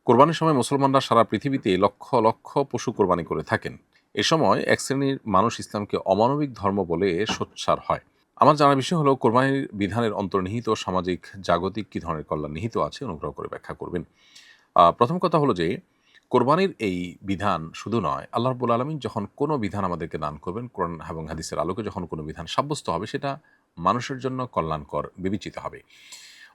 কোরবানির সময় মুসলমানরা সারা পৃথিবীতে লক্ষ লক্ষ পশু কোরবানি করে থাকেন। এ সময় এক শ্রেণীর মানুষ ইসলামকে অমানবিক ধর্ম বলে সোচ্চার হয়। আমার জানার বিষয় হলো কোরবানির বিধানের অন্তর্নিহিত সামাজিক জাগতিক কী ধরনের কল্যাণ নিহিত আছে, অনুগ্রহ করে ব্যাখ্যা করবেন। প্রথম কথা হলো যে কোরবানির এই বিধান শুধু নয়, আল্লাহ রাব্বুল আলামিন যখন কোনো বিধান আমাদেরকে দান করবেন, কোরআন এবং হাদিসের আলোকে যখন কোনো বিধান সাব্যস্ত হবে, সেটা মানুষের জন্য কল্যাণকর বিবেচিত হবে।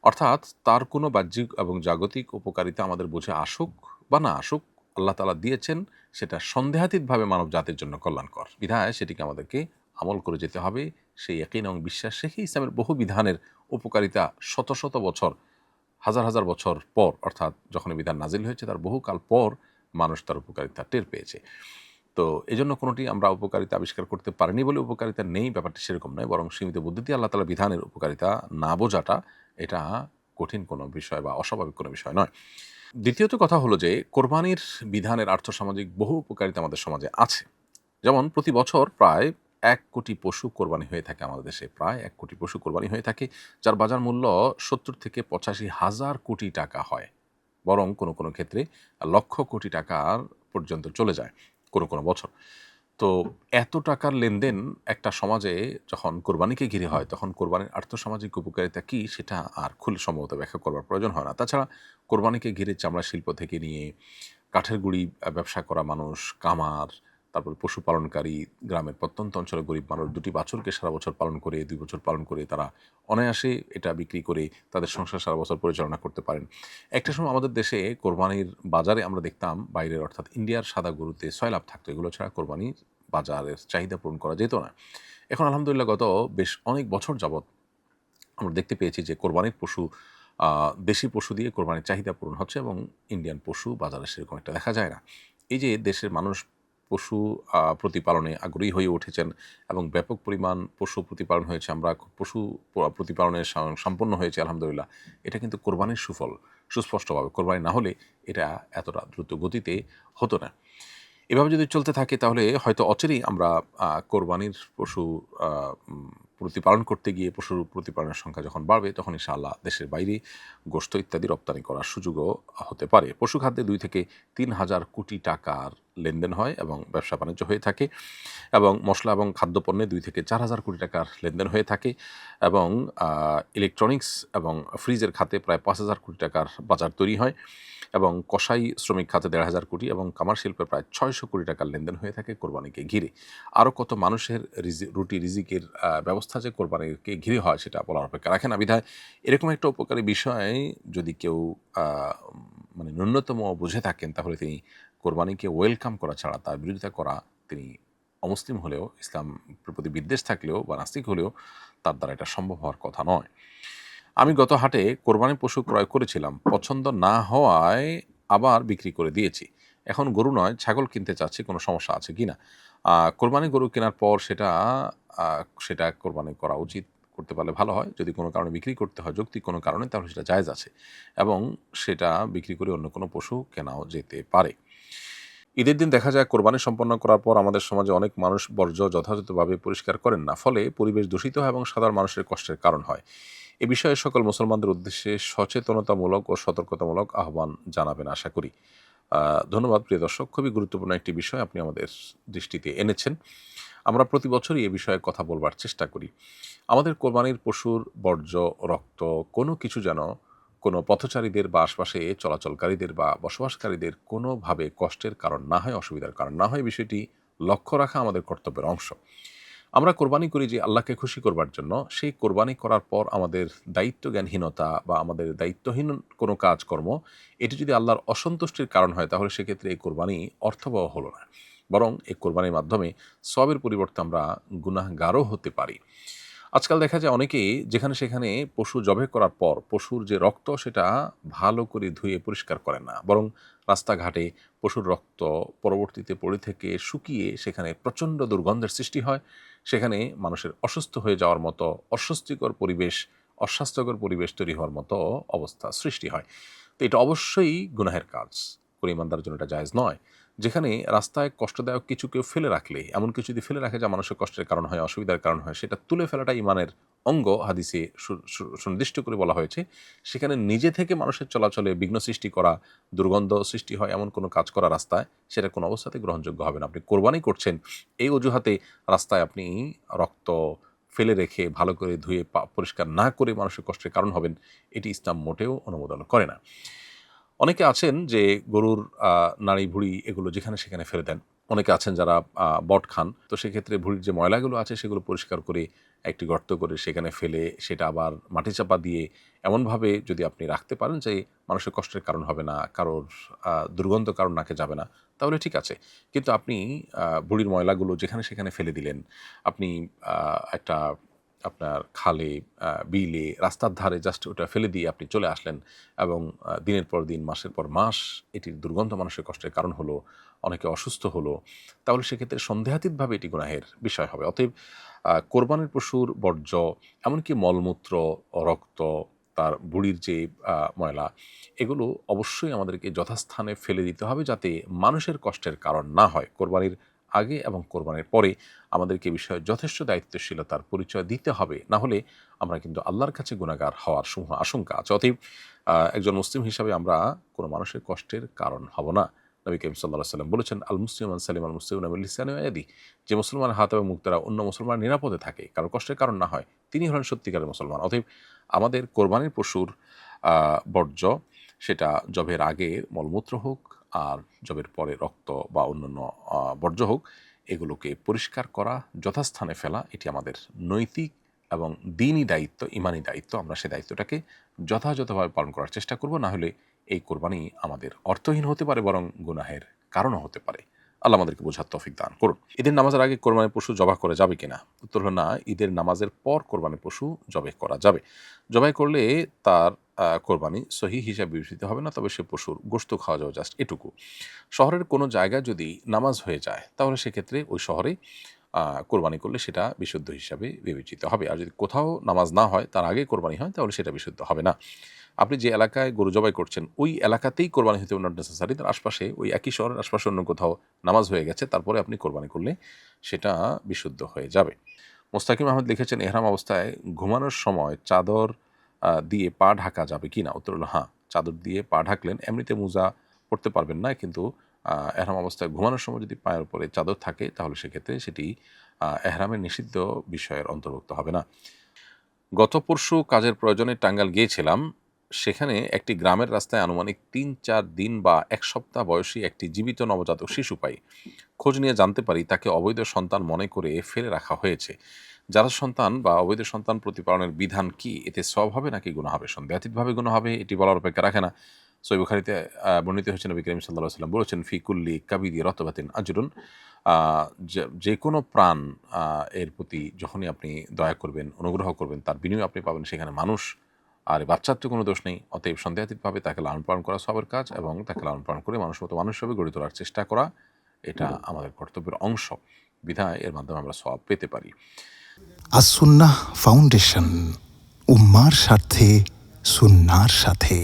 অর্থাৎ তার কোনো বাহ্যিক এবং জাগতিক উপকারিতা আমাদের বুঝে আসুক বা না আসুক, আল্লাহ তাআলা দিয়েছেন, সেটা সন্দেহাতীতভাবে মানব জাতির জন্য কল্যাণকর। বিধায় সেটিকে আমাদেরকে আমল করে যেতে হবে। সেই ইয়াকিন এবং বিশ্বাস রেখে ইসলামের বহু বিধানের উপকারিতা শত শত বছর, হাজার হাজার বছর পর, অর্থাৎ যখন এই বিধান নাজিল হয়েছে তার বহুকাল পর মানুষ তার উপকারিতা টের পেয়েছে। তো এজন্য কোনোটি আমরা উপকারিতা আবিষ্কার করতে পারিনি বলে উপকারিতা নেই, ব্যাপারটি সেরকম নয়। বরং সীমিত বুদ্ধিতে আল্লাহ তাআলা বিধানের উপকারিতা না বোঝাটা, এটা কঠিন কোনো বিষয় বা অস্বাভাবিক কোনো বিষয় নয়। দ্বিতীয়ত কথা হলো যে কোরবানির বিধানের আর্থসামাজিক বহু উপকারিতা আমাদের সমাজে আছে। যেমন প্রতি বছর প্রায় ১,০০,০০,০০০ পশু কোরবানি হয়ে থাকে আমাদের দেশে। প্রায় ১,০০,০০,০০০ পশু কোরবানি হয়ে থাকে, যার বাজার মূল্য ৭০ থেকে ৮৫,০০০ কোটি টাকা হয়। বরং কোনো ক্ষেত্রে লক্ষ কোটি টাকার পর্যন্ত চলে যায় কোনো বছর। তো এত টাকার লেনদেন একটা সমাজে যখন কোরবানিকে ঘিরে হয়, তখন কোরবানির আর্থসামাজিক উপকারিতা কী সেটা আর খুলে সম্ভবত ব্যাখ্যা করবার প্রয়োজন হয় না। তাছাড়া কোরবানিকে ঘিরে চামড়া শিল্প থেকে নিয়ে কাঠের গুঁড়ি ব্যবসা করা মানুষ, কামার, তারপর পশুপালনকারী, গ্রামের প্রত্যন্ত অঞ্চলের গরিব মানুষ ২টি বাছুরকে সারা বছর পালন করে, ২ বছর পালন করে তারা অনায়াসে এটা বিক্রি করে তাদের সংসার সারা বছর পরিচালনা করতে পারেন। একটা সময় আমাদের দেশে কোরবানির বাজারে আমরা দেখতাম বাইরের, অর্থাৎ ইন্ডিয়ার সাদা গরুতে সয়লাভ থাকতো। এগুলো ছাড়া কোরবানির বাজারের চাহিদা পূরণ করা যেত না। এখন আলহামদুলিল্লাহ গত বেশ অনেক বছর যাবৎ আমরা দেখতে পেয়েছি যে কোরবানির পশু, আ দেশি পশু দিয়ে কোরবানির চাহিদা পূরণ হচ্ছে এবং ইন্ডিয়ান পশু বাজারে সেরকম একটা দেখা যায় না। এই যে দেশের মানুষ পশু প্রতিপালনে আগ্রহী হয়ে উঠেছেন এবং ব্যাপক পরিমাণ পশু প্রতিপালন হয়েছে। আমরা পশু প্রতিপালনে সম্পন্ন হয়েছি আলহামদুলিল্লাহ। এটা কিন্তু কোরবানির সুফল সুস্পষ্টভাবে। কোরবানি না হলে এটা এতটা দ্রুত গতিতে হতো না। এভাবে যদি চলতে থাকে তাহলে হয়তো অচিরেই আমরা কোরবানির পশু আ উম প্রতিপালন করতে গিয়ে পশুর প্রতিপালনের সংখ্যা যখন বাড়বে, তখন ইনশাআল্লাহ দেশের বাইরে গোশত ইত্যাদি রপ্তানি করার সুযোগও হতে পারে। পশু খাদ্যে ২ থেকে ৩,০০০ কোটি টাকার লেনদেন হয় এবং ব্যবসা-বাণিজ্য হয়ে থাকে, এবং মসলা এবং খাদ্যপণ্যে ২ থেকে ৪,০০০ কোটি টাকার লেনদেন হয়ে থাকে, এবং আ ইলেকট্রনিক্স এবং ফ্রিজের খাতে প্রায় ৫,০০০ কোটি টাকার বাজার তৈরি হয়, এবং কসাই শ্রমিক খাতে ১,৫০০ কোটি এবং কামার শিল্পে প্রায় ৬০০ কোটি টাকার লেনদেন হয়ে থাকে কোরবানিকে ঘিরে। আরও কত মানুষের রুটি রিজিকের ব্যবস্থা যে কোরবানিকে ঘিরে হয় সেটা বলার অপেক্ষা রাখে না। বিধায় এরকম একটা উপকারী বিষয় যদি কেউ আ মানে ন্যূনতম বুঝে থাকেন, তাহলে তিনি কোরবানিকে ওয়েলকাম করা ছাড়া তার বিরোধিতা করা, তিনি অমুসলিম হলেও, ইসলাম প্রতি বিদ্বেষ থাকলেও বা নাস্তিক হলেও তার দ্বারা এটা সম্ভব হওয়ার কথা নয়। আমি গত হাটে কোরবানির পশু ক্রয় করেছিলাম। পছন্দ না হওয়ায় আবার বিক্রি করে দিয়েছি। এখন গরু নয়, ছাগল কিনতে চাচ্ছি, কোনো সমস্যা আছে কিনা? কোরবানির গরু কেনার পর সেটা কোরবানি করা উচিত, করতে পারলে ভালো হয়। যদি কোনো কারণে বিক্রি করতে হয়, যৌক্তিক কোনো কারণে, তাহলে সেটা জায়েজ আছে এবং সেটা বিক্রি করে অন্য কোনো পশু কেনাও যেতে পারে। ঈদের দিন দেখা যায় কোরবানি সম্পন্ন করার পর আমাদের সমাজে অনেক মানুষ বর্জ্য যথাযথভাবে পরিষ্কার করেন না। ফলে পরিবেশ দূষিত হয় এবং সাধারণ মানুষের কষ্টের কারণ হয়। এ বিষয়ে সকল মুসলমানদের উদ্দেশ্যে সচেতনতামূলক ও সতর্কতামূলক আহ্বান জানাবেন আশা করি। ধন্যবাদ প্রিয় দর্শক। খুবই গুরুত্বপূর্ণ একটি বিষয় আপনি আমাদের দৃষ্টিতে এনেছেন। আমরা প্রতি বছরই এ বিষয়ে কথা বলবার চেষ্টা করি। আমাদের কোরবানির পশুর বর্জ্য, রক্ত কোনো কিছু যেন কোনো পথচারীদের বা আশপাশে চলাচলকারীদের বা বসবাসকারীদের কোনোভাবে কষ্টের কারণ না হয়, অসুবিধার কারণ না হয়, বিষয়টি লক্ষ্য রাখা আমাদের কর্তব্যের অংশ। আমরা কোরবানি করি যে আল্লাহকে খুশি করবার জন্য। সেই কোরবানি করার পর আমাদের দায়িত্বজ্ঞানহীনতা বা আমাদের দায়িত্বহীন কোনো কাজকর্ম, এটি যদি আল্লাহর অসন্তুষ্টির কারণ হয়, তাহলে সেক্ষেত্রে এই কোরবানি অর্থবহ হলো না। বরং এই কোরবানির মাধ্যমে সওয়াবের পরিবর্তে আমরা গুনাহগারও হতে পারি। আজকাল দেখা যায় অনেকেই যেখানে সেখানে পশু জবাই করার পর পশুর যে রক্ত সেটা ভালো করে ধুয়ে পরিষ্কার করেন না। বরং রাস্তাঘাটে পশুর রক্ত পরবর্তীতে পড়ে থেকে শুকিয়ে সেখানে প্রচণ্ড দুর্গন্ধের সৃষ্টি হয়। সেখানে মানুষের অসুস্থ হয়ে যাওয়ার মতো অস্বস্তিকর পরিবেশ, অস্বাস্থ্যকর পরিবেশ তৈরি হওয়ার মতো অবস্থা সৃষ্টি হয়। তো এটা অবশ্যই গুনাহের কাজ। কোনো ইমানদারের জন্য এটা জায়েজ নয়। যেখানে রাস্তায় কষ্টদায়ক কিছু কেউ ফেলে রাখলে, এমন কিছু যদি ফেলে রাখে যা মানুষের কষ্টের কারণ হয়, অসুবিধার কারণ হয়, সেটা তুলে ফেলাটা ইমানের অঙ্গ হাদিসে সুনির্দিষ্ট করে বলা হয়েছে। সেখানে নিজে থেকে মানুষের চলাচলে বিঘ্ন সৃষ্টি করা, দুর্গন্ধ সৃষ্টি হয় এমন কোনো কাজ করা রাস্তায়, সেটা কোনো অবস্থাতে গ্রহণযোগ্য হবে না। আপনি কোরবানি করছেন, এই অজুহাতে রাস্তায় আপনি রক্ত ফেলে রেখে ভালো করে ধুয়ে পরিষ্কার না করে মানুষের কষ্টের কারণ হবেন, এটি ইসলাম মোটেও অনুমোদন করে না। অনেকে আছেন যে গরুর নাড়ি ভুঁড়ি এগুলো যেখানে সেখানে ফেলে দেন। অনেকে আছেন যারা বট খান। তো সেক্ষেত্রে ভুঁড়ির যে ময়লাগুলো আছে সেগুলো পরিষ্কার করে একটি গর্ত করে সেখানে ফেলে সেটা আবার মাটি চাপা দিয়ে এমনভাবে যদি আপনি রাখতে পারেন যে মানুষের কষ্টের কারণ হবে না, কারোর দুর্গন্ধ কারোর নাকে যাবে না, তাহলে ঠিক আছে। কিন্তু আপনি ভুঁড়ির ময়লাগুলো যেখানে সেখানে ফেলে দিলেন। আপনি একটা আপনার খালে, বিলে, রাস্তার ধারে জাস্ট ওটা ফেলে দিয়ে আপনি চলে আসলেন এবং দিনের পর দিন, মাসের পর মাস এটির দুর্গন্ধ মানুষের কষ্টের কারণ হলো, অনেকে অসুস্থ হলো, তাহলে সেক্ষেত্রে সন্দেহাতীতভাবে এটি গুনাহের বিষয় হবে। অতএব কোরবানির পশুর বর্জ্য, এমনকি মলমূত্র, রক্ত, তার বুড়ির যে ময়লা, এগুলো অবশ্যই আমাদেরকে যথাস্থানে ফেলে দিতে হবে যাতে মানুষের কষ্টের কারণ না হয়। কোরবানির আগে এবং কোরবানির পরে আমাদেরকে এ বিষয়ে যথেষ্ট দায়িত্বশীলতার পরিচয় দিতে হবে। না হলে আমরা কিন্তু আল্লাহর কাছে গুনাহগার হওয়ার সমূহ আশঙ্কা আছে। অতএব একজন মুসলিম হিসাবে আমরা কোনো মানুষের কষ্টের কারণ হব না। নবী করিম সাল্লাল্লাহু আলাইহি ওয়াসাল্লাম বলেছেন, আল মুসলিম মান সালিমাল মুসলিমুনা মিন লিসানিহি ওয়া ইয়াদিহি, যে মুসলমানের হাত এবং মুখ দ্বারা অন্য মুসলমান নিরাপদে থাকে, কারো কষ্টের কারণ না হয়, তিনি হলেন সত্যিকারের মুসলমান। অতএব আমাদের কোরবানির পশুর বর্জ্য, সেটা জবের আগে মলমূত্র হোক আর জবের পরে রক্ত বা অন্যান্য বর্জ্য হোক, এগুলোকে পরিষ্কার করা, যথাস্থানে ফেলা, এটি আমাদের নৈতিক এবং দ্বীনি দায়িত্ব, ইমানি দায়িত্ব। আমরা সেই দায়িত্বটাকে যথাযথভাবে পালন করার চেষ্টা করব। না হলে এই কোরবানি আমাদের অর্থহীন হতে পারে, বরং গুনাহের কারণও হতে পারে। আল্লাহ আমাদেরকে বোঝার তৌফিক দান করুন। ঈদের নামাজের আগে কোরবানির পশু জবাই করা যাবে কিনা? উত্তর হলো না, ঈদের নামাজের পর কোরবানির পশু জবাই করা যাবে। জবাই করলে তার কোরবানি সহিহ হিসাবে বিবেচিত হবে না, তবে সে পশুর গোশত খাওয়া যাবে, জাস্ট এটুকু। শহরের কোনো জায়গায় যদি নামাজ হয়ে যায়, তাহলে সেক্ষেত্রে ওই শহরে কোরবানি করলে সেটা বিশুদ্ধ হিসাবে বিবেচিত হবে। আর যদি কোথাও নামাজ না হয়, তার আগে কোরবানি হয়, তাহলে সেটা বিশুদ্ধ হবে না। আপনি যে এলাকায় গরু জবাই করছেন, ওই এলাকাতেই কোরবানি হতে নট নেসেসারি। তার আশপাশে, ওই একই শহরের আশপাশে অন্য কোথাও নামাজ হয়ে গেছে, তারপরে আপনি কোরবানি করলে সেটা বিশুদ্ধ হয়ে যাবে। মোস্তাকিম আহমেদ লিখেছেন, এহরাম অবস্থায় ঘুমানোর সময় চাদর দিয়ে পা ঢাকা যাবে কি না? উত্তর হলো হ্যাঁ, চাদর দিয়ে পা ঢাকলেন। এমনিতে মোজা পড়তে পারবেন না, কিন্তু এহরাম অবস্থায় ঘুমানোর সময় যদি পায়ের উপরে চাদর থাকে, তাহলে সেক্ষেত্রে সেটি এহরামের নিষিদ্ধ বিষয়ের অন্তর্ভুক্ত হবে না। গত পরশু কাজের প্রয়োজনে টাঙ্গাইল গিয়েছিলাম। সেখানে একটি গ্রামের রাস্তায় আনুমানিক ৩-৪ দিন বা ১ সপ্তাহ বয়সী একটি জীবিত নবজাতক শিশু পাই। খোঁজ নিয়ে জানতে পারি তাকে অবৈধ সন্তান মনে করে ফেলে রাখা হয়েছে। যারা সন্তান বা অবৈধ সন্তান প্রতিপালনের বিধান কি? এতে সওয়াব হবে নাকি গুনাহ হবে? সন্দেহাতীতভাবে গুনাহ হবে, এটি বলার অপেক্ষা রাখে না। সহিহ বুখারীতে বর্ণিত হয়েছে, নবী করিম সাল্লাল্লাহু আলাইহি ওয়াসাল্লাম বলেছেন, ফি কুল্লি কাবিদি রতবাতিন আজরুন। যেকোনো প্রাণ এর প্রতি যখনই আপনি দয়া করবেন, অনুগ্রহ করবেন, তার বিনিময়ে আপনি পাবেন সেখানে মানুষ। আর বাচ্চার তো কোনো দোষ নেই। অতএব সন্দেহাতীতভাবে তাকে লালন পালন করা সওয়াবের কাজ, এবং তাকে লালন পালন করে মানুষের মতো মানুষ হিসেবে গড়ে তোলার চেষ্টা করা, এটা আমাদের কর্তব্যের অংশ। বিধায় এর মাধ্যমে আমরা সওয়াব পেতে পারি। আসুন্নাহ ফাউন্ডেশন, উম্মার স্বার্থে সুন্নার সাথে।